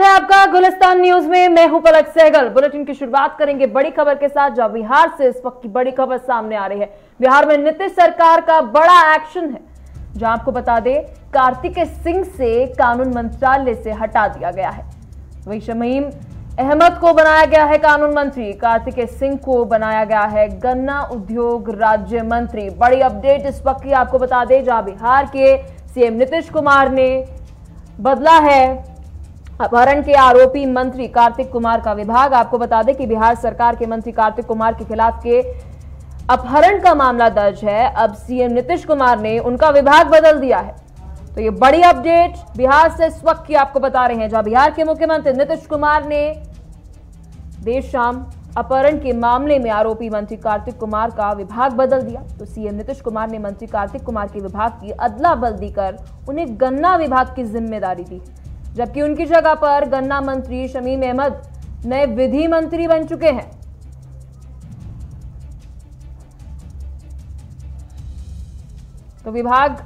है आपका गुलिस्तान न्यूज में। मैं हूं पलक सहगल। बुलेटिन की शुरुआत करेंगे बड़ी खबर के साथ, जहां बिहार से इस वक्त की बड़ी खबर सामने आ रही है। बिहार में नीतीश सरकार का बड़ा एक्शन है, जहां आपको बता दें कार्तिकेय सिंह से कानून मंत्रालय से हटा दिया गया है। वहीं शमीम अहमद को बनाया गया है कानून मंत्री, कार्तिकेय सिंह को बनाया गया है गन्ना उद्योग राज्य मंत्री। बड़ी अपडेट इस वक्त की आपको बता दें, जहां बिहार के सीएम नीतीश कुमार ने बदला है अपहरण के आरोपी मंत्री कार्तिक कुमार का विभाग। आपको बता दें कि बिहार सरकार के मंत्री कार्तिक कुमार के खिलाफ के अपहरण का मामला दर्ज है। अब सीएम नीतीश कुमार ने उनका विभाग बदल दिया है। तो ये बड़ी अपडेट बिहार से इस वक्त की आपको बता रहे हैं, जहां बिहार के मुख्यमंत्री नीतीश कुमार ने देर शाम अपहरण के मामले में आरोपी मंत्री कार्तिक कुमार का विभाग बदल दिया। तो सीएम नीतीश कुमार ने मंत्री कार्तिक कुमार के विभाग की अदला बदली कर उन्हें गन्ना विभाग की जिम्मेदारी दी, जबकि उनकी जगह पर गन्ना मंत्री शमीम अहमद नए विधि मंत्री बन चुके हैं। तो विभाग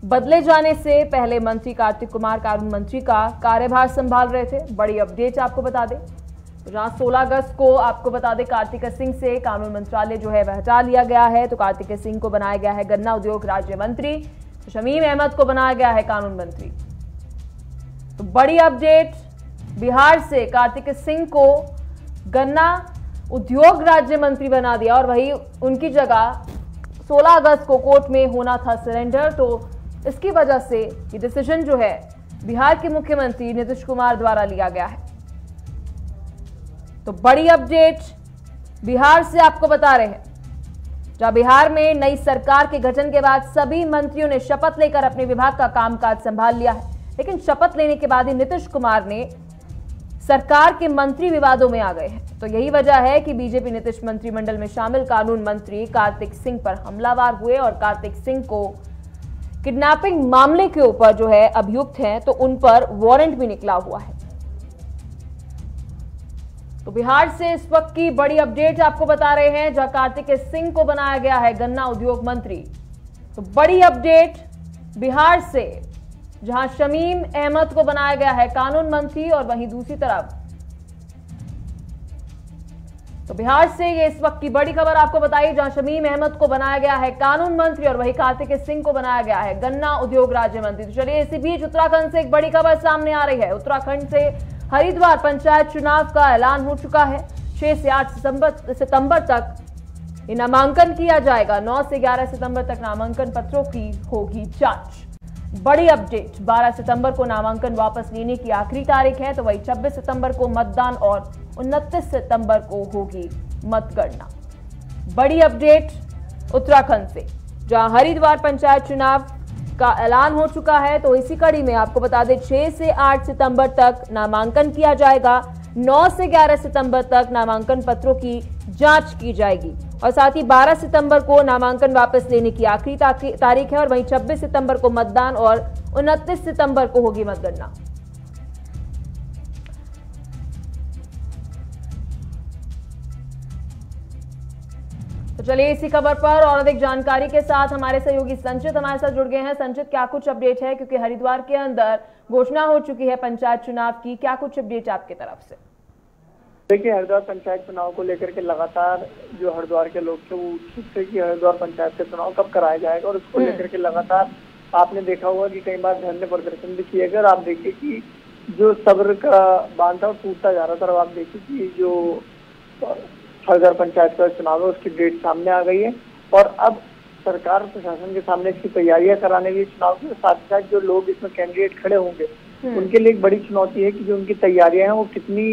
बदले जाने से पहले मंत्री कार्तिक कुमार कानून मंत्री का कार्यभार संभाल रहे थे। बड़ी अपडेट आपको बता दें, जहां 16 अगस्त को आपको बता दें कार्तिकेय सिंह से कानून मंत्रालय जो है वह हटा लिया गया है। तो कार्तिकेय सिंह को बनाया गया है गन्ना उद्योग राज्य मंत्री, तो शमीम अहमद को बनाया गया है कानून मंत्री। तो बड़ी अपडेट, बिहार से कार्तिकेय सिंह को गन्ना उद्योग राज्य मंत्री बना दिया और वही उनकी जगह 16 अगस्त को कोर्ट में होना था सरेंडर। तो इसकी वजह से ये डिसीजन जो है बिहार के मुख्यमंत्री नीतीश कुमार द्वारा लिया गया है। तो बड़ी अपडेट बिहार से आपको बता रहे हैं, जहां बिहार में नई सरकार के गठन के बाद सभी मंत्रियों ने शपथ लेकर अपने विभाग का कामकाज संभाल लिया है। लेकिन शपथ लेने के बाद ही नीतीश कुमार ने सरकार के मंत्री विवादों में आ गए हैं। तो यही वजह है कि बीजेपी नीतीश मंत्रिमंडल में शामिल कानून मंत्री कार्तिक सिंह पर हमलावर हुए और कार्तिक सिंह को किडनैपिंग मामले के ऊपर जो है अभियुक्त हैं, तो उन पर वारंट भी निकला हुआ है। तो बिहार से इस वक्त की बड़ी अपडेट आपको बता रहे हैं, जहां कार्तिकेय सिंह को बनाया गया है गन्ना उद्योग मंत्री। तो बड़ी अपडेट बिहार से, जहां शमीम अहमद को बनाया गया है कानून मंत्री और वहीं दूसरी तरफ तो बिहार से ये इस वक्त की बड़ी खबर आपको बताइए, जहां शमीम अहमद को बनाया गया है कानून मंत्री और वहीं कार्तिकेय सिंह को बनाया गया है गन्ना उद्योग राज्य मंत्री। तो चलिए इसी बीच उत्तराखंड से एक बड़ी खबर सामने आ रही है। उत्तराखंड से हरिद्वार पंचायत चुनाव का ऐलान हो चुका है। 6 से 8 सितंबर तक नामांकन किया जाएगा। 9 से 11 सितंबर तक नामांकन पत्रों की होगी जांच। बड़ी अपडेट, 12 सितंबर को नामांकन वापस लेने की आखिरी तारीख है। तो वही 26 सितंबर को मतदान और 29 सितंबर को होगी मतगणना। बड़ी अपडेट उत्तराखंड से, जहां हरिद्वार पंचायत चुनाव का ऐलान हो चुका है। तो इसी कड़ी में आपको बता दें 6 से 8 सितंबर तक नामांकन किया जाएगा। 9 से 11 सितंबर तक नामांकन पत्रों की जांच की जाएगी और साथ ही 12 सितंबर को नामांकन वापस लेने की आखिरी तारीख है और वहीं 26 सितंबर को मतदान और 29 सितंबर को होगी मतगणना। तो चलिए इसी खबर पर और अधिक जानकारी के साथ हमारे सहयोगी संचित हमारे साथ जुड़ गए हैं। संचित, क्या कुछ अपडेट है, क्योंकि हरिद्वार के अंदर घोषणा हो चुकी है पंचायत चुनाव की, क्या कुछ अपडेट आपकी तरफ से? देखिए, हरिद्वार पंचायत चुनाव को लेकर के लगातार जो हरिद्वार के लोग थे वो उत्सुक थे कि हरिद्वार पंचायत का चुनाव कब कराया जाएगा और उसको लेकर के लगातार आपने देखा होगा कि कई बार धरने प्रदर्शन भी किए गए और आप देखिए कि जो सब्र का बांध था वो टूटता जा रहा था। और आप देखिए कि जो हरिद्वार पंचायत का चुनाव है उसकी डेट सामने आ गई है और अब सरकार प्रशासन के सामने इसकी तैयारियां कराने की चुनाव के साथ साथ जो लोग इसमें कैंडिडेट खड़े होंगे उनके लिए एक बड़ी चुनौती है कि जो उनकी तैयारियां हैं वो कितनी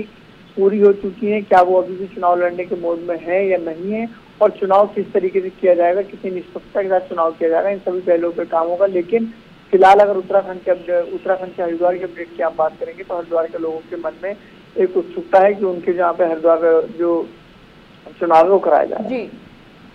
पूरी हो चुकी हैं, क्या वो अभी भी चुनाव लड़ने के मोड में है या नहीं है, और चुनाव किस तरीके से किया जाएगा, कितनी निष्पक्षता के साथ चुनाव किया जाएगा, इन सभी पहलुओं पर काम होगा। लेकिन फिलहाल अगर उत्तराखंड से हरिद्वार के अपडेट की आप बात करेंगे तो हरिद्वार के लोगों के मन में एक उत्सुकता है कि उनके जहाँ पे हरिद्वार जो चुनाव वो कराया जाए। जी,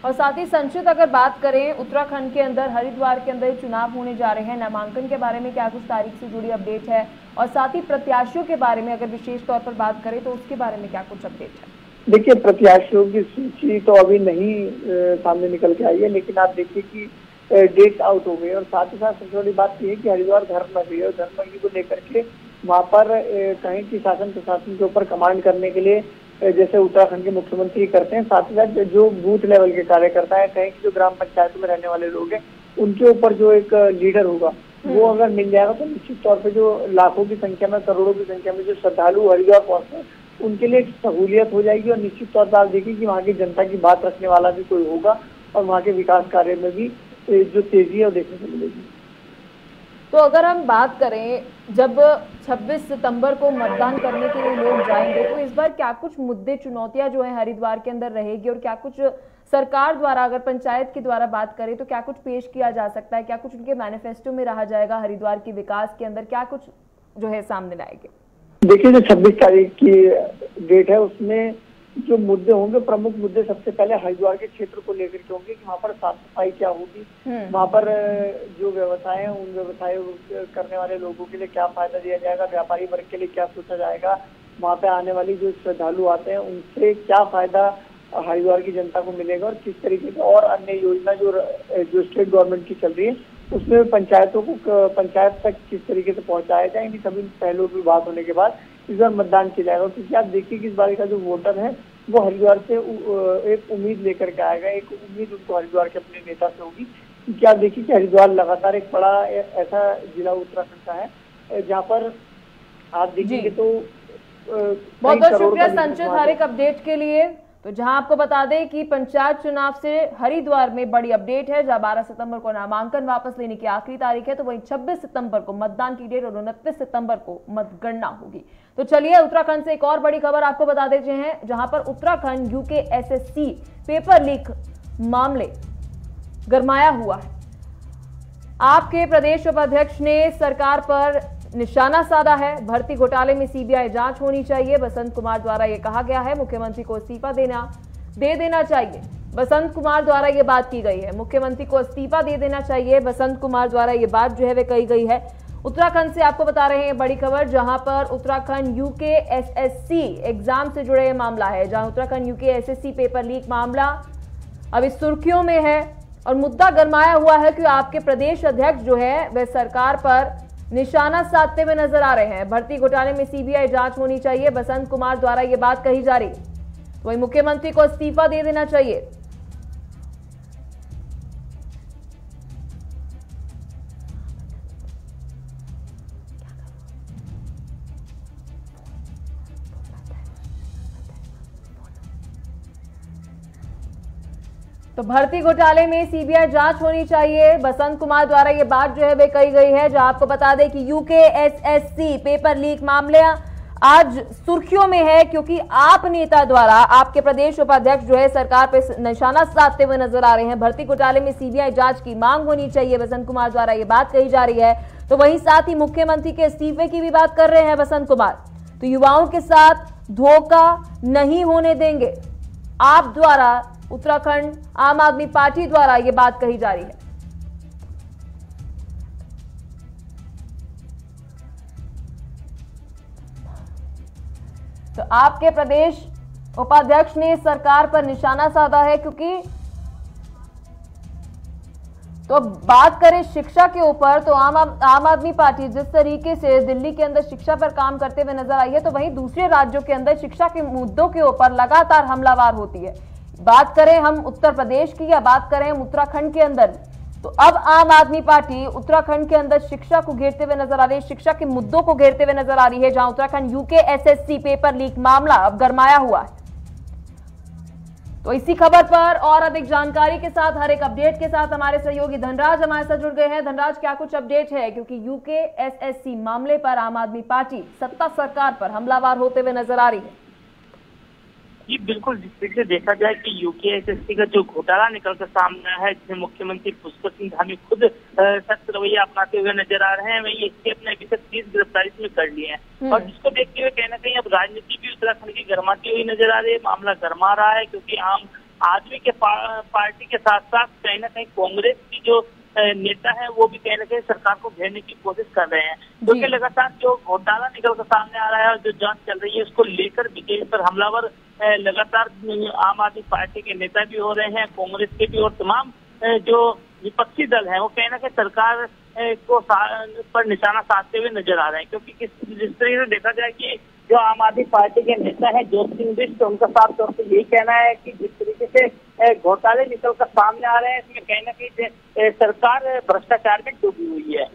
और साथ ही संचित अगर बात करें उत्तराखंड के अंदर हरिद्वार के अंदर चुनाव होने जा रहे हैं, नामांकन के बारे में क्या कुछ तारीख से जुड़ी अपडेट है और साथ ही प्रत्याशियों के बारे में अगर विशेष तौर पर बात करें तो उसके बारे में क्या कुछ अपडेट है? देखिए, प्रत्याशियों की सूची तो अभी नहीं सामने निकल के आई है, लेकिन आप देखिए कि डेट आउट हो गई और साथ ही साथ सबसे बड़ी बात यह है कि हरिद्वार धर्म नगरी है और धर्म नगरी को लेकर के वहाँ पर कहीं की शासन प्रशासन के ऊपर कमांड करने के लिए जैसे उत्तराखंड के मुख्यमंत्री करते हैं, साथ ही साथ जो बूथ लेवल के कार्यकर्ता है, कहीं की जो ग्राम पंचायतों में रहने वाले लोग हैं, उनके ऊपर जो एक लीडर होगा वो अगर मिल जाएगा तो निश्चित तौर पे जो लाखों की संख्या में, करोड़ों की संख्या में जो श्रद्धालु हरिद्वार पहुंचते हैं, उनके लिए एक सहूलियत हो जाएगी। और निश्चित तौर पर आप देखिए कि वहाँ की जनता की बात रखने वाला भी कोई होगा और वहाँ के विकास कार्य में भी जो तेजी है वो देखने को मिलेगी। तो अगर हम बात करें, जब 26 सितंबर को मतदान करने के लिए लोग जाएंगे, तो इस बार क्या कुछ मुद्दे, चुनौतियां जो है हरिद्वार के अंदर रहेगी, और क्या कुछ सरकार द्वारा, अगर पंचायत के द्वारा बात करें तो क्या कुछ पेश किया जा सकता है, क्या कुछ उनके मैनिफेस्टो में रहा जाएगा हरिद्वार के विकास के अंदर, क्या कुछ जो है सामने लाएंगे? देखिए, जो 26 तारीख की डेट है उसमें जो मुद्दे होंगे, प्रमुख मुद्दे सबसे पहले हरिद्वार के क्षेत्र को लेकर के होंगे कि वहाँ पर साफ सफाई क्या होगी, वहाँ पर जो व्यवसाय है उन व्यवसाय करने वाले लोगों के लिए क्या फायदा दिया जाएगा, व्यापारी वर्ग के लिए क्या सोचा जाएगा, वहाँ पे आने वाली जो श्रद्धालु आते हैं उनसे क्या फायदा हरिद्वार की जनता को मिलेगा, और किस तरीके से और अन्य योजना जो स्टेट गवर्नमेंट की चल रही है उसमें पंचायतों को, पंचायत तक किस तरीके से पहुंचाया जाए, इन सभी पहलुओं की बात होने के बाद इस बार मतदान किया जाएगा। क्योंकि आप देखिए कि इस बार का जो वोटर है वो हरिद्वार से एक उम्मीद लेकर के आएगा, एक उम्मीद उनको हरिद्वार के अपने नेता से होगी। क्योंकि आप देखिए कि हरिद्वार लगातार एक बड़ा ऐसा जिला उत्तराखंड का है जहाँ पर आप देखेंगे तो बहुत बहुत शुक्रिया संचित हर एक अपडेट के लिए। तो जहां आपको बता दें कि पंचायत चुनाव से हरिद्वार में बड़ी अपडेट है, जहां 12 सितंबर को नामांकन वापस लेने की आखिरी तारीख है, तो वहीं 26 सितंबर को मतदान की डेट और 29 सितंबर को मतगणना होगी। तो चलिए उत्तराखंड से एक और बड़ी खबर आपको बता देते हैं, जहां पर उत्तराखंड यूकेएसएससी पेपर लीक मामले गरमाया हुआ है। आपके प्रदेश उपाध्यक्ष ने सरकार पर निशाना साधा है। भर्ती घोटाले में सीबीआई जांच होनी चाहिए, बसंत कुमार द्वारा यह कहा गया है। मुख्यमंत्री को इस्तीफा दे देना चाहिए, बसंत कुमार द्वारा यह बात की गई है। मुख्यमंत्री को इस्तीफा दे देना चाहिए, बसंत कुमार द्वारा यह बात जो है वह कही गई है। उत्तराखंड से आपको बता रहे हैं बड़ी खबर, जहां पर उत्तराखंड यूकेएसएससी एग्जाम से जुड़े मामला है, जहां उत्तराखंड यूकेएसएससी पेपर लीक मामला अभी सुर्खियों में है और मुद्दा गरमाया हुआ है कि आपके प्रदेश अध्यक्ष जो है वह सरकार पर निशाना साधते हुए नजर आ रहे हैं। भर्ती घोटाले में सीबीआई जांच होनी चाहिए, बसंत कुमार द्वारा यह बात कही जा रही। वही मुख्यमंत्री को इस्तीफा दे देना चाहिए। तो भर्ती घोटाले में सीबीआई जांच होनी चाहिए, बसंत कुमार द्वारा ये बात जो है वे कही गई है। जहां आपको बता दें कि यूकेएसएससी पेपर लीक मामले आज सुर्खियों में है, क्योंकि आप नेता द्वारा आपके प्रदेश उपाध्यक्ष जो है सरकार पर निशाना साधते हुए नजर आ रहे हैं। भर्ती घोटाले में सीबीआई जांच की मांग होनी चाहिए, बसंत कुमार द्वारा ये बात कही जा रही है। तो वहीं साथ ही मुख्यमंत्री के इस्तीफे की भी बात कर रहे हैं बसंत कुमार। तो युवाओं के साथ धोखा नहीं होने देंगे, आप द्वारा, उत्तराखंड आम आदमी पार्टी द्वारा यह बात कही जा रही है। तो आपके प्रदेश उपाध्यक्ष ने सरकार पर निशाना साधा है, क्योंकि तो बात करें शिक्षा के ऊपर, तो आम आदमी पार्टी जिस तरीके से दिल्ली के अंदर शिक्षा पर काम करते हुए नजर आई है, तो वहीं दूसरे राज्यों के अंदर शिक्षा के मुद्दों के ऊपर लगातार हमलावर होती है। बात करें हम उत्तर प्रदेश की या बात करें हम उत्तराखंड के अंदर, तो अब आम आदमी पार्टी उत्तराखंड के अंदर शिक्षा को घेरते हुए नजर आ रही है, शिक्षा के मुद्दों को घेरते हुए नजर आ रही है, जहां उत्तराखंड यूकेएसएससी पेपर लीक मामला अब गरमाया हुआ है। तो इसी खबर पर और अधिक जानकारी के साथ, हर एक अपडेट के साथ हमारे सहयोगी धनराज हमारे साथ जुड़ गए हैं। धनराज, क्या कुछ अपडेट है, क्योंकि यूकेएसएससी मामले पर आम आदमी पार्टी सत्ता सरकार पर हमलावर होते हुए नजर आ रही है? जी बिल्कुल, जिस तरीके से देखा जाए कि यूकेएसएससी का जो घोटाला निकल कर सामने है, जिसमें मुख्यमंत्री पुष्कर सिंह धामी खुद सख्त रवैया अपनाते हुए नजर आ रहे हैं, वही इसके अपने अभी तक 30 गिरफ्तारी में कर लिए हैं। और जिसको देखते हुए कहीं ना कहीं अब राजनीति भी उत्तराखंड की गर्माती हुई नजर आ रही है। मामला गर्मा रहा है, क्योंकि आम आदमी के पार्टी के साथ साथ कहीं ना कहीं कांग्रेस की जो नेता है वो भी कहीं ना कहीं सरकार को घेरने की कोशिश कर रहे हैं, क्योंकि लगातार जो घोटाला निकल कर सामने आ रहा है और जो जांच चल रही है उसको लेकर बीजेपी पर हमलावर लगातार आम आदमी पार्टी के नेता भी हो रहे हैं, कांग्रेस के भी, और तमाम जो विपक्षी दल है वो कहीं ना कहीं सरकार को पर निशाना साधते हुए नजर आ रहे हैं, क्योंकि जिस तरीके से देखा जाए कि जो आम आदमी पार्टी के नेता है ज्योति सिंह बिष्ट, उनका साफ तौर पर यही कहना है कि जिस तरीके से घोटाले निकल कर सामने आ रहे हैं, इसमें कहीं ना कहीं सरकार भ्रष्टाचार में डूबी हुई है।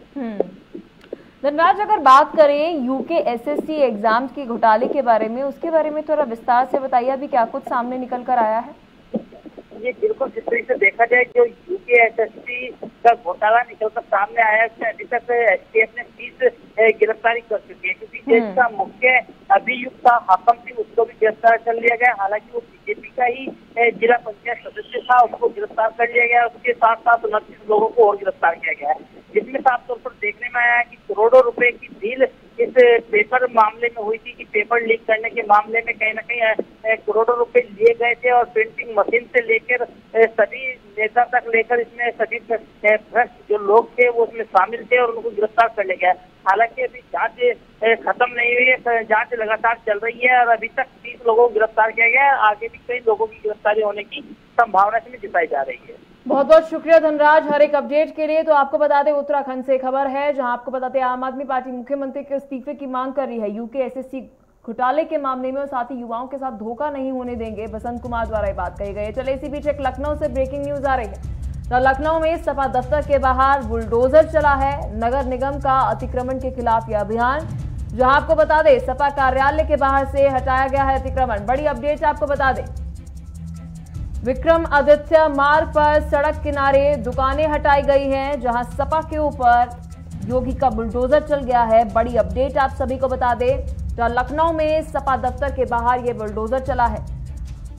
धनराज, अगर बात करें यूके एसएससी एग्जाम के घोटाले के बारे में, उसके बारे में थोड़ा विस्तार से बताइए, अभी क्या कुछ सामने निकल कर आया है? ये बिल्कुल जिस तरीके से देखा जाए जो यूके एसएससी का घोटाला निकलकर सामने आया है, उसमें अभी तक एसटीएफ ने 30 गिरफ्तारी कर चुकी है, क्योंकि देश का मुख्य अभियुक्त था हाकम सिंह, उसको भी गिरफ्तार कर लिया गया। हालांकि वो बीजेपी का ही जिला पंचायत सदस्य था, उसको गिरफ्तार कर लिया गया। उसके साथ साथ 29 लोगों को और गिरफ्तार किया गया है, जिसमें साफ तौर पर देखने में आया है कि करोड़ों रुपए की डील इस पेपर मामले में हुई थी, कि पेपर लीक करने के मामले में कहीं ना कहीं करोड़ों रुपए लिए गए थे, और प्रिंटिंग मशीन से लेकर सभी नेता तक लेकर इसमें सभी भ्रष्ट जो लोग थे वो उसमें शामिल थे, और उनको गिरफ्तार कर लिया गया। हालांकि अभी जांच खत्म नहीं हुई है, जांच लगातार चल रही है, और अभी तक 30 लोगों को गिरफ्तार किया गया है। आगे भी कई लोगों की गिरफ्तारी होने की संभावना इसमें जताई जा रही है। बहुत बहुत शुक्रिया धनराज हर एक अपडेट के लिए। तो आपको बता दें उत्तराखंड से खबर है, जहां आपको बताते हैं आम आदमी पार्टी मुख्यमंत्री के इस्तीफे की मांग कर रही है यूके एसएससी घोटाले के मामले में, और साथ ही युवाओं के साथ धोखा नहीं होने देंगे, बसंत कुमार द्वारा ये बात कही गई है। चले इसी बीच एक लखनऊ से ब्रेकिंग न्यूज आ रही है। तो लखनऊ में सपा दफ्तर के बाहर बुलडोजर चला है, नगर निगम का अतिक्रमण के खिलाफ यह अभियान, जहां आपको बता दें सपा कार्यालय के बाहर से हटाया गया है अतिक्रमण। बड़ी अपडेट आपको बता दें, विक्रमादित्य मार्ग पर सड़क किनारे दुकानें हटाई गई हैं, जहां सपा के ऊपर योगी का बुलडोजर चल गया है। बड़ी अपडेट आप सभी को बता दें, जहां लखनऊ में सपा दफ्तर के बाहर ये बुलडोजर चला है।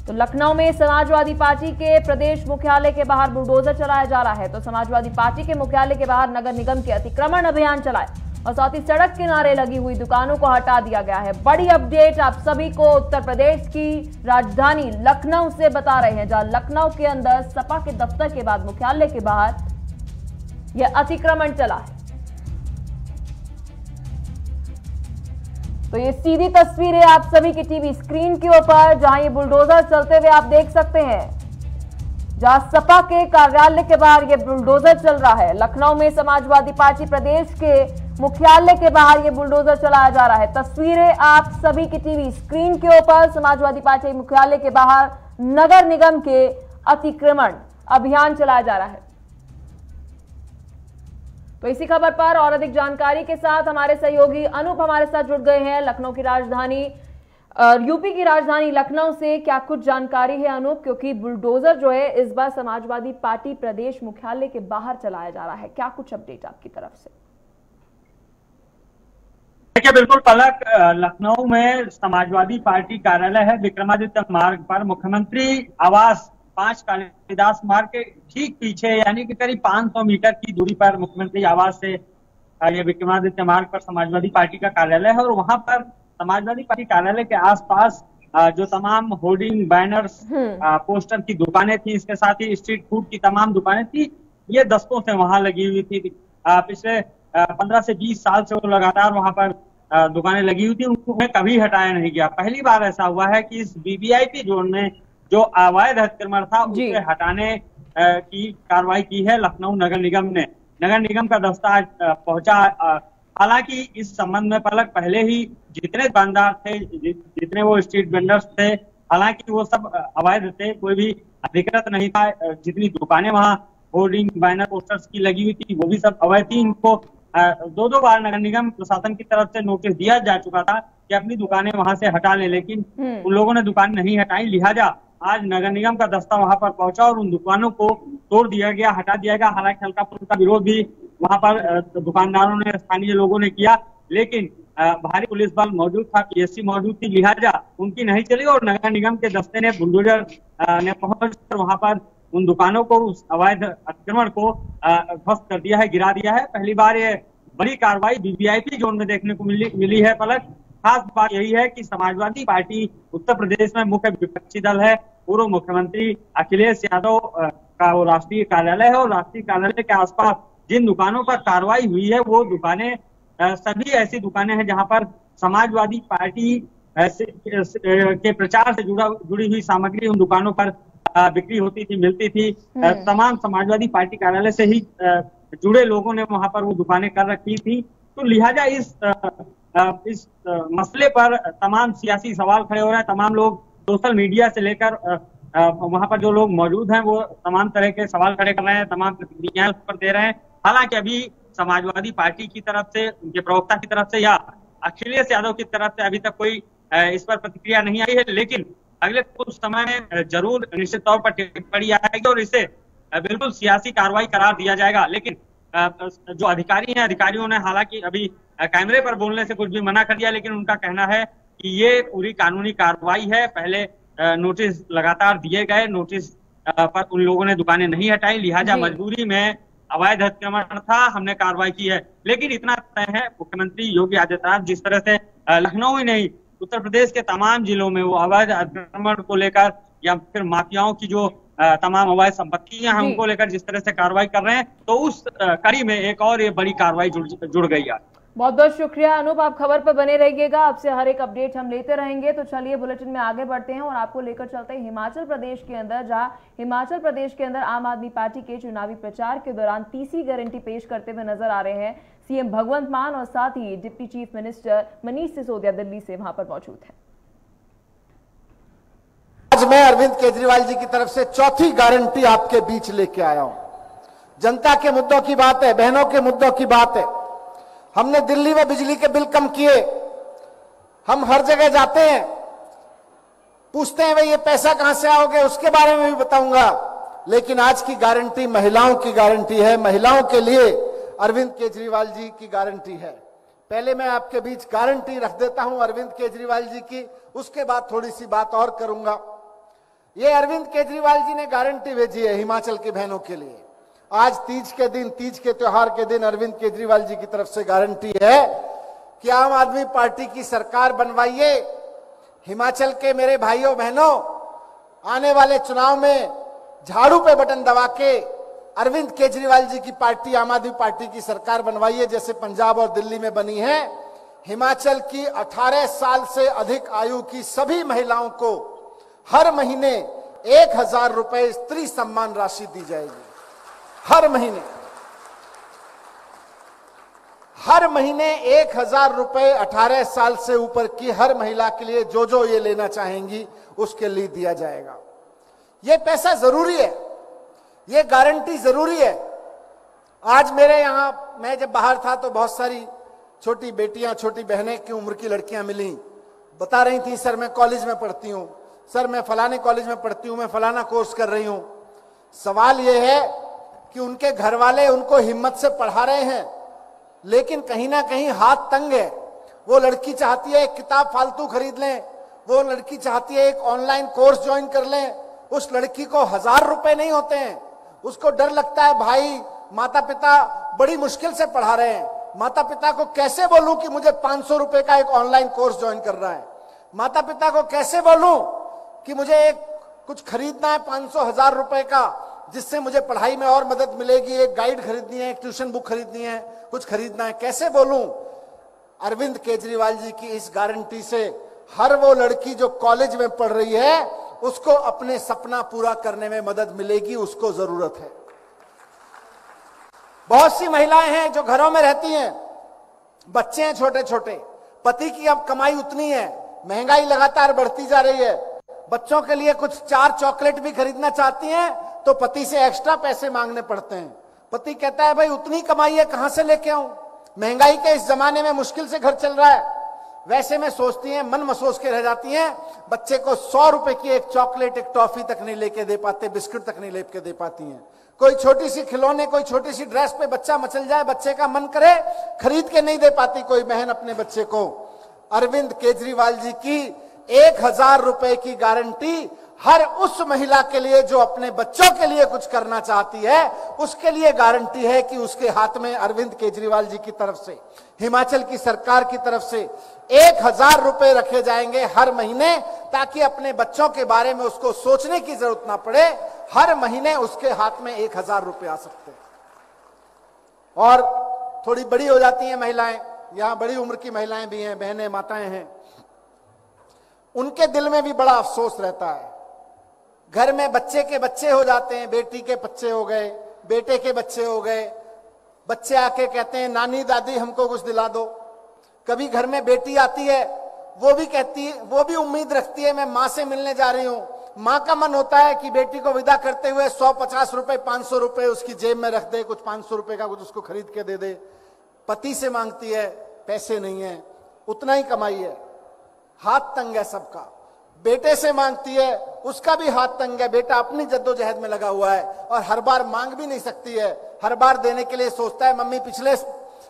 तो लखनऊ में समाजवादी पार्टी के प्रदेश मुख्यालय के बाहर बुलडोजर चलाया जा रहा है। तो समाजवादी पार्टी के मुख्यालय के बाहर नगर निगम के अतिक्रमण अभियान चलाए, और साथ ही सड़क किनारे लगी हुई दुकानों को हटा दिया गया है। बड़ी अपडेट आप सभी को उत्तर प्रदेश की राजधानी लखनऊ से बता रहे हैं, जहां लखनऊ के अंदर सपा के दफ्तर के बाद मुख्यालय के बाहर यह अतिक्रमण चला है। तो ये सीधी तस्वीरें आप सभी की टीवी स्क्रीन के ऊपर, जहां ये बुलडोजर चलते हुए आप देख सकते हैं, जहां सपा के कार्यालय के बाहर ये बुलडोजर चल रहा है। लखनऊ में समाजवादी पार्टी प्रदेश के मुख्यालय के बाहर ये बुलडोजर चलाया जा रहा है। तस्वीरें आप सभी की टीवी स्क्रीन के ऊपर, समाजवादी पार्टी मुख्यालय के बाहर नगर निगम के अतिक्रमण अभियान चलाया जा रहा है। तो इसी खबर पर और अधिक जानकारी के साथ हमारे सहयोगी अनूप हमारे साथ जुड़ गए हैं लखनऊ की राजधानी यूपी की राजधानी लखनऊ से। क्या कुछ जानकारी है अनूप, क्योंकि बुलडोजर जो है इस बार समाजवादी पार्टी प्रदेश मुख्यालय के बाहर चलाया जा रहा है, क्या कुछ अपडेट आपकी तरफ से? देखिए बिल्कुल पलक, लखनऊ में समाजवादी पार्टी कार्यालय है विक्रमादित्य मार्ग पर, मुख्यमंत्री आवास 5 कालिदास मार्ग के ठीक पीछे, यानी कि करीब 500 मीटर की दूरी पर मुख्यमंत्री आवास से ये विक्रमादित्य मार्ग पर समाजवादी पार्टी का कार्यालय है। और वहां पर समाजवादी पार्टी कार्यालय के आसपास जो तमाम होर्डिंग, बैनर्स, पोस्टर की दुकानें थी, इसके साथ ही स्ट्रीट फूड की तमाम दुकानें थी, ये दस्तों से वहां लगी हुई थी। पिछले 15 से 20 साल से वो लगातार वहां पर दुकानें लगी हुई थी, उन्हें कभी हटाया नहीं गया। पहली बार ऐसा हुआ है कि इस वीवीआईपी जोन में जो अवैध अतिक्रमण था उसे हटाने की कार्रवाई की है लखनऊ नगर निगम ने। नगर निगम का दस्ता पहुंचा। हालांकि इस संबंध में पलक पहले ही जितने दुकानदार थे, जितने वो स्ट्रीट वेंडर्स थे, हालांकि वो सब अवैध थे, कोई भी अधिकृत नहीं था। जितनी दुकानें वहां होर्डिंग, बैनर, पोस्टर्स की लगी हुई थी वो भी सब अवैध थी। इनको 2 बार नगर निगम प्रशासन की तरफ से नोटिस दिया जा चुका था कि अपनी दुकानें वहां से हटा ले, लेकिन उन लोगों ने दुकान नहीं हटाई। लिहाजा आज नगर निगम का दस्ता वहां पर पहुंचा और उन दुकानों को तोड़ दिया गया, हटा दिया गया। हालांकि हल्का फुल्का विरोध भी वहां पर दुकानदारों ने, स्थानीय लोगों ने किया, लेकिन भारी पुलिस बल मौजूद था, पीएससी मौजूद थी, लिहाजा उनकी नहीं चली और नगर निगम के दस्ते ने, बुलडोजर ने पहुंचकर वहां पर उन दुकानों को, उस अवैध अतिक्रमण को ध्वस्त कर दिया है, गिरा दिया है। पहली बार ये बड़ी कार्रवाई वीवीआईपी जोन में देखने को मिली है पलक। खास बात यही है कि समाजवादी पार्टी उत्तर प्रदेश में मुख्य विपक्षी दल है। पूर्व मुख्यमंत्री अखिलेश यादव का वो राष्ट्रीय कार्यालय है और राष्ट्रीय कार्यालय के आसपास जिन दुकानों पर कार्रवाई हुई है वो दुकानें सभी ऐसी दुकानें हैं जहां पर समाजवादी पार्टी के प्रचार से जुड़ी हुई सामग्री उन दुकानों पर बिक्री होती थी, मिलती थी। तमाम समाजवादी पार्टी कार्यालय से ही जुड़े लोगों ने वहां पर वो दुकानें कर रखी थी। तो लिहाजा इस मसले पर तमाम सियासी सवाल खड़े हो रहे हैं। तमाम लोग सोशल मीडिया से लेकर वहां पर जो लोग मौजूद हैं वो तमाम तरह के सवाल खड़े कर रहे हैं, तमाम प्रतिक्रियाएं उस पर दे रहे हैं। हालांकि अभी समाजवादी पार्टी की तरफ से, उनके प्रवक्ता की तरफ से या अखिलेश यादव की तरफ से अभी तक कोई इस पर प्रतिक्रिया नहीं आई है, लेकिन अगले कुछ समय में जरूर निश्चित तौर पर टिप्पणी आएगी और इसे बिल्कुल सियासी कार्रवाई करार दिया जाएगा। लेकिन जो अधिकारी हैं, अधिकारियों ने हालांकि अभी कैमरे पर बोलने से कुछ भी मना कर दिया, लेकिन उनका कहना है कि ये पूरी कानूनी कार्रवाई है। पहले नोटिस लगातार दिए गए, नोटिस पर उन लोगों ने दुकानें नहीं हटाई, लिहाजा मजबूरी में अवैध अतिक्रमण था, हमने कार्रवाई की है। लेकिन इतना तय है, मुख्यमंत्री योगी आदित्यनाथ जिस तरह से लखनऊ ही नहीं उत्तर प्रदेश के तमाम जिलों में वो अवैध अतिक्रमण को लेकर या फिर माफियाओं की जो तमाम अवैध संपत्तियां हैं उनको लेकर जिस तरह से कार्रवाई कर रहे हैं, तो उस कड़ी में एक और ये बड़ी कार्रवाई जुड़ गई है। बहुत बहुत शुक्रिया अनूप, आप खबर पर बने रहिएगा, आपसे हर एक अपडेट हम लेते रहेंगे। तो चलिए बुलेटिन में आगे बढ़ते हैं और आपको लेकर चलते हैं हिमाचल प्रदेश के अंदर, जहां हिमाचल प्रदेश के अंदर आम आदमी पार्टी के चुनावी प्रचार के दौरान तीसरी गारंटी पेश करते हुए नजर आ रहे हैं सीएम भगवंत मान और साथ ही deputy chief minister Manish Sisodia Delhi से वहां पर मौजूद है। आज मैं अरविंद केजरीवाल जी की तरफ से चौथी गारंटी आपके बीच लेके आया हूं। जनता के मुद्दों की बात है, बहनों के मुद्दों की बात है। हमने दिल्ली में बिजली के बिल कम किए। हम हर जगह जाते हैं, पूछते हैं भाई ये पैसा कहां से आओगे, उसके बारे में भी बताऊंगा। लेकिन आज की गारंटी महिलाओं की गारंटी है, महिलाओं के लिए अरविंद केजरीवाल जी की गारंटी है। पहले मैं आपके बीच गारंटी रख देता हूं अरविंद केजरीवाल जी की, उसके बाद थोड़ी सी बात और करूंगा। ये अरविंद केजरीवाल जी ने गारंटी भेजी है हिमाचल की बहनों के लिए। आज तीज के दिन, तीज के त्योहार के दिन अरविंद केजरीवाल जी की तरफ से गारंटी है कि आम आदमी पार्टी की सरकार बनवाइए। हिमाचल के मेरे भाइयों बहनों, आने वाले चुनाव में झाड़ू पे बटन दबा के अरविंद केजरीवाल जी की पार्टी, आम आदमी पार्टी की सरकार बनवाइए, जैसे पंजाब और दिल्ली में बनी है। हिमाचल की 18 साल से अधिक आयु की सभी महिलाओं को हर महीने 1000 रुपए स्त्री सम्मान राशि दी जाएगी। हर महीने 1000 रुपए 18 साल से ऊपर की हर महिला के लिए जो ये लेना चाहेंगी उसके लिए दिया जाएगा। ये पैसा जरूरी है, ये गारंटी जरूरी है। आज मेरे यहां, मैं जब बाहर था तो बहुत सारी छोटी बेटियां, छोटी बहनें की उम्र की लड़कियां मिली, बता रही थी सर मैं कॉलेज में पढ़ती हूं, सर मैं फलाने कॉलेज में पढ़ती हूं, मैं फलाना कोर्स कर रही हूं। सवाल यह है कि उनके घर वाले उनको हिम्मत से पढ़ा रहे हैं, लेकिन कहीं ना कहीं हाथ तंग है। वो लड़की चाहती है एक किताब फालतू खरीद लें, वो लड़की चाहती है एक ऑनलाइन कोर्स ज्वाइन कर लें। उस लड़की को 1000 रुपए नहीं होते हैं, उसको डर लगता है भाई माता पिता बड़ी मुश्किल से पढ़ा रहे हैं, माता पिता को कैसे बोलूं कि मुझे 500 रुपए का एक ऑनलाइन कोर्स ज्वाइन करना है, माता पिता को कैसे बोलूं कि मुझे एक कुछ खरीदना है 500-1000 रुपए का, जिससे मुझे पढ़ाई में और मदद मिलेगी, एक गाइड खरीदनी है, एक ट्यूशन बुक खरीदनी है, कुछ खरीदना है, कैसे बोलूं। अरविंद केजरीवाल जी की इस गारंटी से हर वो लड़की जो कॉलेज में पढ़ रही है उसको अपने सपना पूरा करने में मदद मिलेगी, उसको जरूरत है। बहुत सी महिलाएं हैं जो घरों में रहती हैं, बच्चे हैं छोटे छोटे, पति की अब कमाई उतनी है, महंगाई लगातार बढ़ती जा रही है, बच्चों के लिए कुछ 4 चॉकलेट भी खरीदना चाहती हैं तो पति से एक्स्ट्रा पैसे मांगने पड़ते हैं। पति कहता है भाई उतनी कमाई है कहां से लेके आऊं, महंगाई के इस जमाने में मुश्किल से घर चल रहा है। वैसे में सोचती हैं, मन मसोस के रह जाती हैं, बच्चे को 100 रुपए की एक चॉकलेट, एक टॉफी तक नहीं लेके दे पाते, बिस्किट तक नहीं लेके दे पाती हैं। कोई छोटी सी खिलौने, कोई छोटी सी ड्रेस पे बच्चा मचल जाए, बच्चे का मन करे, खरीद के नहीं दे पाती कोई बहन अपने बच्चे को। अरविंद केजरीवाल जी की 1000 रुपए की गारंटी हर उस महिला के लिए जो अपने बच्चों के लिए कुछ करना चाहती है, उसके लिए गारंटी है कि उसके हाथ में अरविंद केजरीवाल जी की तरफ से, हिमाचल की सरकार की तरफ से 1000 रुपए रखे जाएंगे हर महीने, ताकि अपने बच्चों के बारे में उसको सोचने की जरूरत ना पड़े। हर महीने उसके हाथ में 1000 रुपए आ सकते हैं। और थोड़ी बड़ी हो जाती हैं महिलाएं, यहां बड़ी उम्र की महिलाएं भी हैं, बहनें, माताएं हैं, उनके दिल में भी बड़ा अफसोस रहता है। घर में बच्चे के बच्चे हो जाते हैं, बेटी के बच्चे हो गए, बेटे के बच्चे हो गए, बच्चे आके कहते हैं नानी दादी हमको कुछ दिला दो। कभी घर में बेटी आती है, वो भी कहती है, वो भी उम्मीद रखती है मैं माँ से मिलने जा रही हूँ। माँ का मन होता है कि बेटी को विदा करते हुए 150 रुपए 500 रुपए उसकी जेब में रख दे, कुछ 500 रुपए का कुछ उसको खरीद के दे दे। पति से मांगती है, पैसे नहीं है, उतना ही कमाई है, हाथ तंग है सबका। बेटे से मांगती है, उसका भी हाथ तंग है, बेटा अपनी जद्दोजहद में लगा हुआ है और हर बार मांग भी नहीं सकती है। हर बार देने के लिए सोचता है मम्मी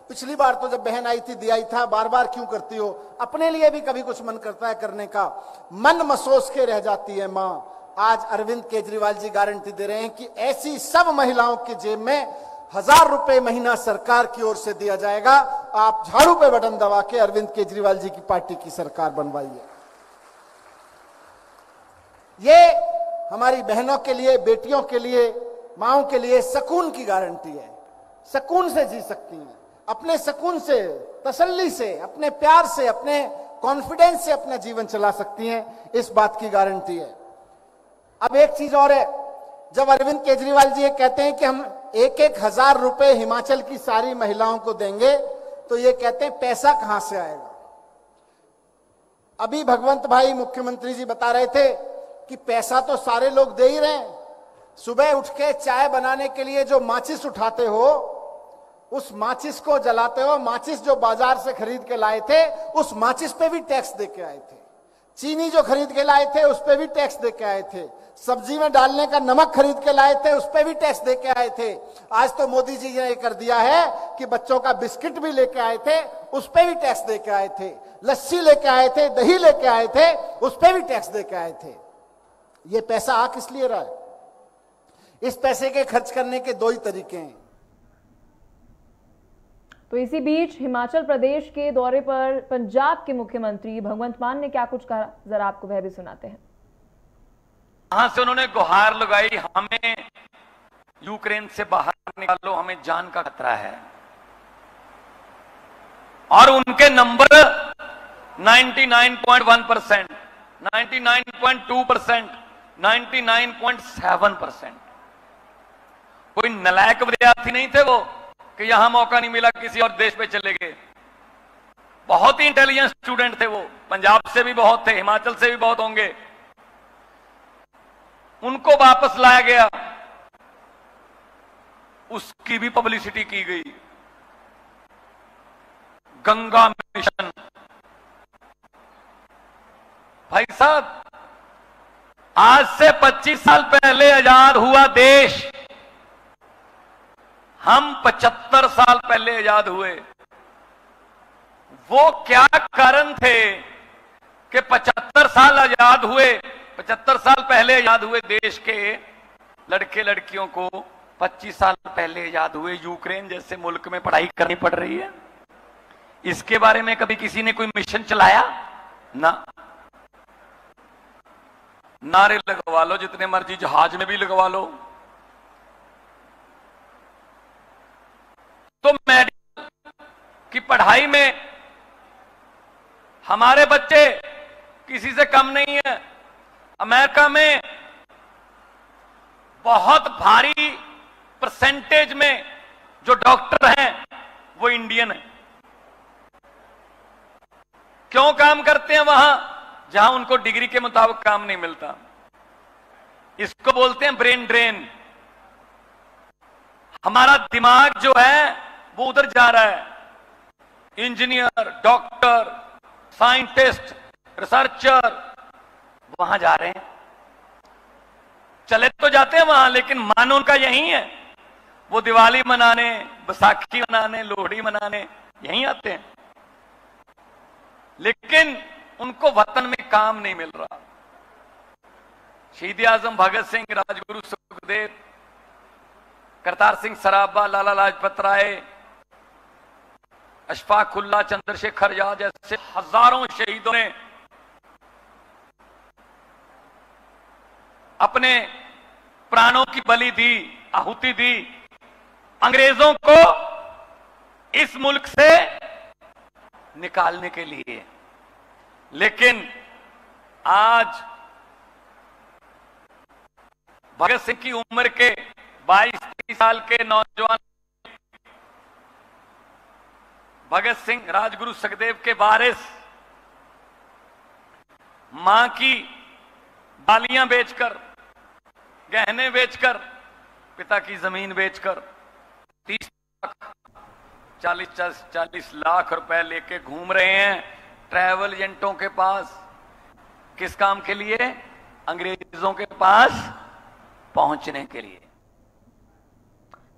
पिछली बार तो जब बहन आई थी दिया ही था, बार बार क्यों करती हो। अपने लिए भी कभी कुछ मन करता है करने का, मन मसोस के रह जाती है माँ। आज अरविंद केजरीवाल जी गारंटी दे रहे हैं कि ऐसी सब महिलाओं की जेब में 1000 रुपए महीना सरकार की ओर से दिया जाएगा। आप झाड़ू पे बटन दबा के अरविंद केजरीवाल जी की पार्टी की सरकार बनवाइए। ये हमारी बहनों के लिए, बेटियों के लिए, माओं के लिए सुकून की गारंटी है। सुकून से जी सकती हैं, अपने सुकून से, तसल्ली से, अपने प्यार से, अपने कॉन्फिडेंस से अपना जीवन चला सकती हैं, इस बात की गारंटी है। अब एक चीज और है, जब अरविंद केजरीवाल जी ये कहते हैं कि हम 1,000 रुपए हिमाचल की सारी महिलाओं को देंगे, तो ये कहते हैं पैसा कहां से आएगा। अभी भगवंत भाई मुख्यमंत्री जी बता रहे थे कि पैसा तो सारे लोग दे ही रहे हैं। सुबह उठ के चाय बनाने के लिए जो माचिस उठाते हो, उस माचिस को जलाते हो, माचिस जो बाजार से खरीद के लाए थे उस माचिस पे भी टैक्स दे के आए थे। चीनी जो खरीद के लाए थे उस पे भी टैक्स दे के आए थे। सब्जी में डालने का नमक खरीद के लाए थे, उस पे भी टैक्स दे के आए थे। आज तो मोदी जी ने कर दिया है कि बच्चों का बिस्किट भी लेके आए थे, उस पे भी टैक्स दे के आए थे। लस्सी लेके आए थे, दही लेके आए थे, उस पे भी टैक्स दे के आए थे। ये पैसा आ किस लिए रहा है? इस पैसे के खर्च करने के दो ही तरीके हैं। तो इसी बीच हिमाचल प्रदेश के दौरे पर पंजाब के मुख्यमंत्री भगवंत मान ने क्या कुछ कहा, जरा आपको वह भी सुनाते हैं। वहां से उन्होंने गुहार लगाई, हमें यूक्रेन से बाहर निकालो, हमें जान का खतरा है। और उनके नंबर 99.1%, 99.2%, 99.7%। कोई नलायक विद्यार्थी नहीं थे वो कि यहां मौका नहीं मिला किसी और देश पे चले गए। बहुत ही इंटेलिजेंट स्टूडेंट थे वो, पंजाब से भी बहुत थे, हिमाचल से भी बहुत होंगे। उनको वापस लाया गया, उसकी भी पब्लिसिटी की गई। गंगा मिशन, भाई साहब आज से 25 साल पहले आजाद हुआ देश, हम 75 साल पहले आजाद हुए। वो क्या कारण थे कि 75 साल आजाद हुए, 75 साल पहले आजाद हुए देश के लड़के लड़कियों को 25 साल पहले आजाद हुए यूक्रेन जैसे मुल्क में पढ़ाई करनी पड़ रही है। इसके बारे में कभी किसी ने कोई मिशन चलाया? ना। नारे लगवा लो जितने मर्जी, जहाज में भी लगवा लो। तो मेडिकल की पढ़ाई में हमारे बच्चे किसी से कम नहीं है। अमेरिका में बहुत भारी परसेंटेज में जो डॉक्टर हैं वो इंडियन है। क्यों काम करते हैं वहां जहां उनको डिग्री के मुताबिक काम नहीं मिलता? इसको बोलते हैं ब्रेन ड्रेन। हमारा दिमाग जो है वो उधर जा रहा है। इंजीनियर, डॉक्टर, साइंटिस्ट, रिसर्चर वहां जा रहे हैं। चले तो जाते हैं वहां, लेकिन मन उनका यही है। वो दिवाली मनाने, बैसाखी मनाने, लोहड़ी मनाने यहीं आते हैं, लेकिन उनको वतन में काम नहीं मिल रहा। शहीद आजम भगत सिंह, राजगुरु सुखदेव, करतार सिंह सराभा, लाला लाजपत राय, अशफाक उल्लाह, चंद्रशेखर आजाद जैसे हजारों शहीदों ने अपने प्राणों की बलि दी, आहुति दी अंग्रेजों को इस मुल्क से निकालने के लिए। लेकिन आज भगत सिंह की उम्र के 22-23 साल के नौजवान भगत सिंह, राजगुरु सुखदेव के वारिस, मां की बालियां बेचकर, गहने बेचकर, पिता की जमीन बेचकर 40 लाख रुपए लेके घूम रहे हैं ट्रैवल एजेंटों के पास। किस काम के लिए? अंग्रेजों के पास पहुंचने के लिए।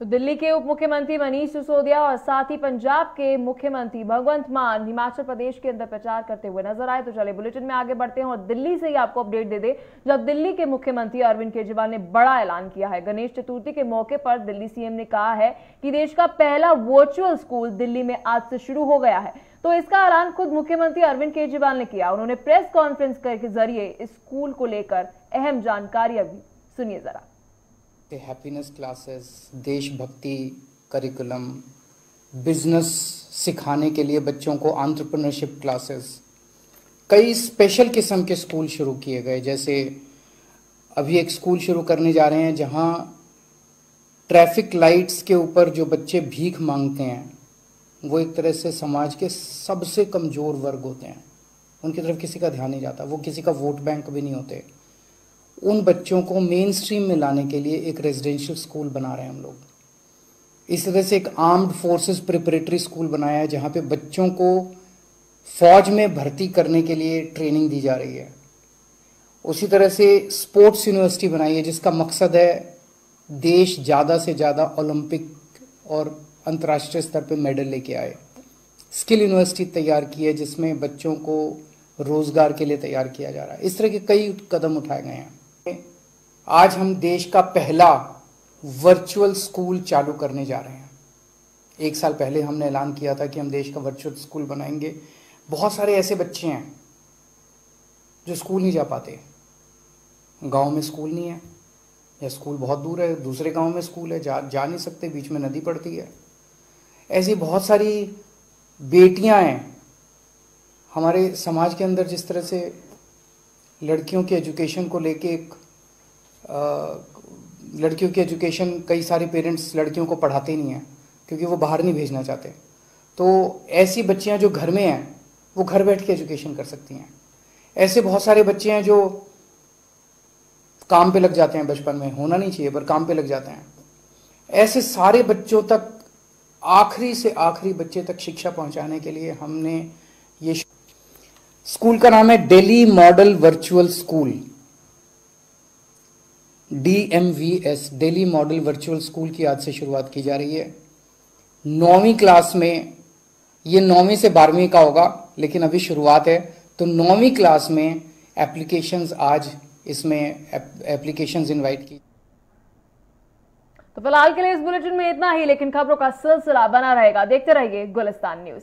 तो दिल्ली के उप मुख्यमंत्री मनीष सिसोदिया और साथ ही पंजाब के मुख्यमंत्री भगवंत मान हिमाचल प्रदेश के अंदर प्रचार करते हुए नजर आए। तो चलिए बुलेटिन में आगे बढ़ते हैं और दिल्ली से ही आपको अपडेट दे दे, जब दिल्ली के मुख्यमंत्री अरविंद केजरीवाल ने बड़ा ऐलान किया है। गणेश चतुर्थी के मौके पर दिल्ली सीएम ने कहा है कि देश का पहला वर्चुअल स्कूल दिल्ली में आज से शुरू हो गया है। तो इसका ऐलान खुद मुख्यमंत्री अरविंद केजरीवाल ने किया। उन्होंने प्रेस कॉन्फ्रेंस के जरिए इस स्कूल को लेकर अहम जानकारी अभी सुनिए जरा। हैप्पीनेस क्लासेस, देशभक्ति करिकुलम, बिजनेस सिखाने के लिए बच्चों को एंटरप्रेन्योरशिप क्लासेस, कई स्पेशल किस्म के स्कूल शुरू किए गए। जैसे अभी एक स्कूल शुरू करने जा रहे हैं जहां ट्रैफिक लाइट्स के ऊपर जो बच्चे भीख मांगते हैं वो एक तरह से समाज के सबसे कमज़ोर वर्ग होते हैं, उनकी तरफ किसी का ध्यान नहीं जाता, वो किसी का वोट बैंक भी नहीं होते। उन बच्चों को मेन स्ट्रीम में लाने के लिए एक रेजिडेंशियल स्कूल बना रहे हैं हम लोग। इस तरह से एक आर्म्ड फोर्सेस प्रिपरेटरी स्कूल बनाया है जहाँ पे बच्चों को फौज में भर्ती करने के लिए ट्रेनिंग दी जा रही है। उसी तरह से स्पोर्ट्स यूनिवर्सिटी बनाई है जिसका मकसद है देश ज़्यादा से ज़्यादा ओलंपिक और अंतर्राष्ट्रीय स्तर पे मेडल लेके आए। स्किल यूनिवर्सिटी तैयार की है जिसमें बच्चों को रोज़गार के लिए तैयार किया जा रहा है। इस तरह के कई कदम उठाए गए हैं। आज हम देश का पहला वर्चुअल स्कूल चालू करने जा रहे हैं। 1 साल पहले हमने ऐलान किया था कि हम देश का वर्चुअल स्कूल बनाएंगे। बहुत सारे ऐसे बच्चे हैं जो स्कूल नहीं जा पाते, गांव में स्कूल नहीं है या स्कूल बहुत दूर है, दूसरे गांव में स्कूल है, जा नहीं सकते, बीच में नदी पड़ती है। ऐसी बहुत सारी बेटियां हैं हमारे समाज के अंदर। जिस तरह से लड़कियों की एजुकेशन को लेके लड़कियों की एजुकेशन, कई सारे पेरेंट्स लड़कियों को पढ़ाते नहीं हैं क्योंकि वो बाहर नहीं भेजना चाहते। तो ऐसी बच्चियां जो घर में हैं वो घर बैठ के एजुकेशन कर सकती हैं। ऐसे बहुत सारे बच्चे हैं जो काम पे लग जाते हैं, बचपन में होना नहीं चाहिए पर काम पे लग जाते हैं। ऐसे सारे बच्चों तक, आखिरी से आखिरी बच्चे तक शिक्षा पहुंचाने के लिए हमने ये स्कूल का नाम है Delhi model virtual school, DMVS, Delhi model virtual school की आज से शुरुआत की जा रही है। 9वीं क्लास में, ये 9वीं से 12वीं का होगा लेकिन अभी शुरुआत है। तो 9वीं क्लास में एप्लीकेशंस, आज इसमें एप्लीकेशंस इनवाइट की। तो फिलहाल के लिए इस बुलेटिन में इतना ही, लेकिन खबरों का सिलसिला बना रहेगा। देखते रहिए गुलिस्तान न्यूज।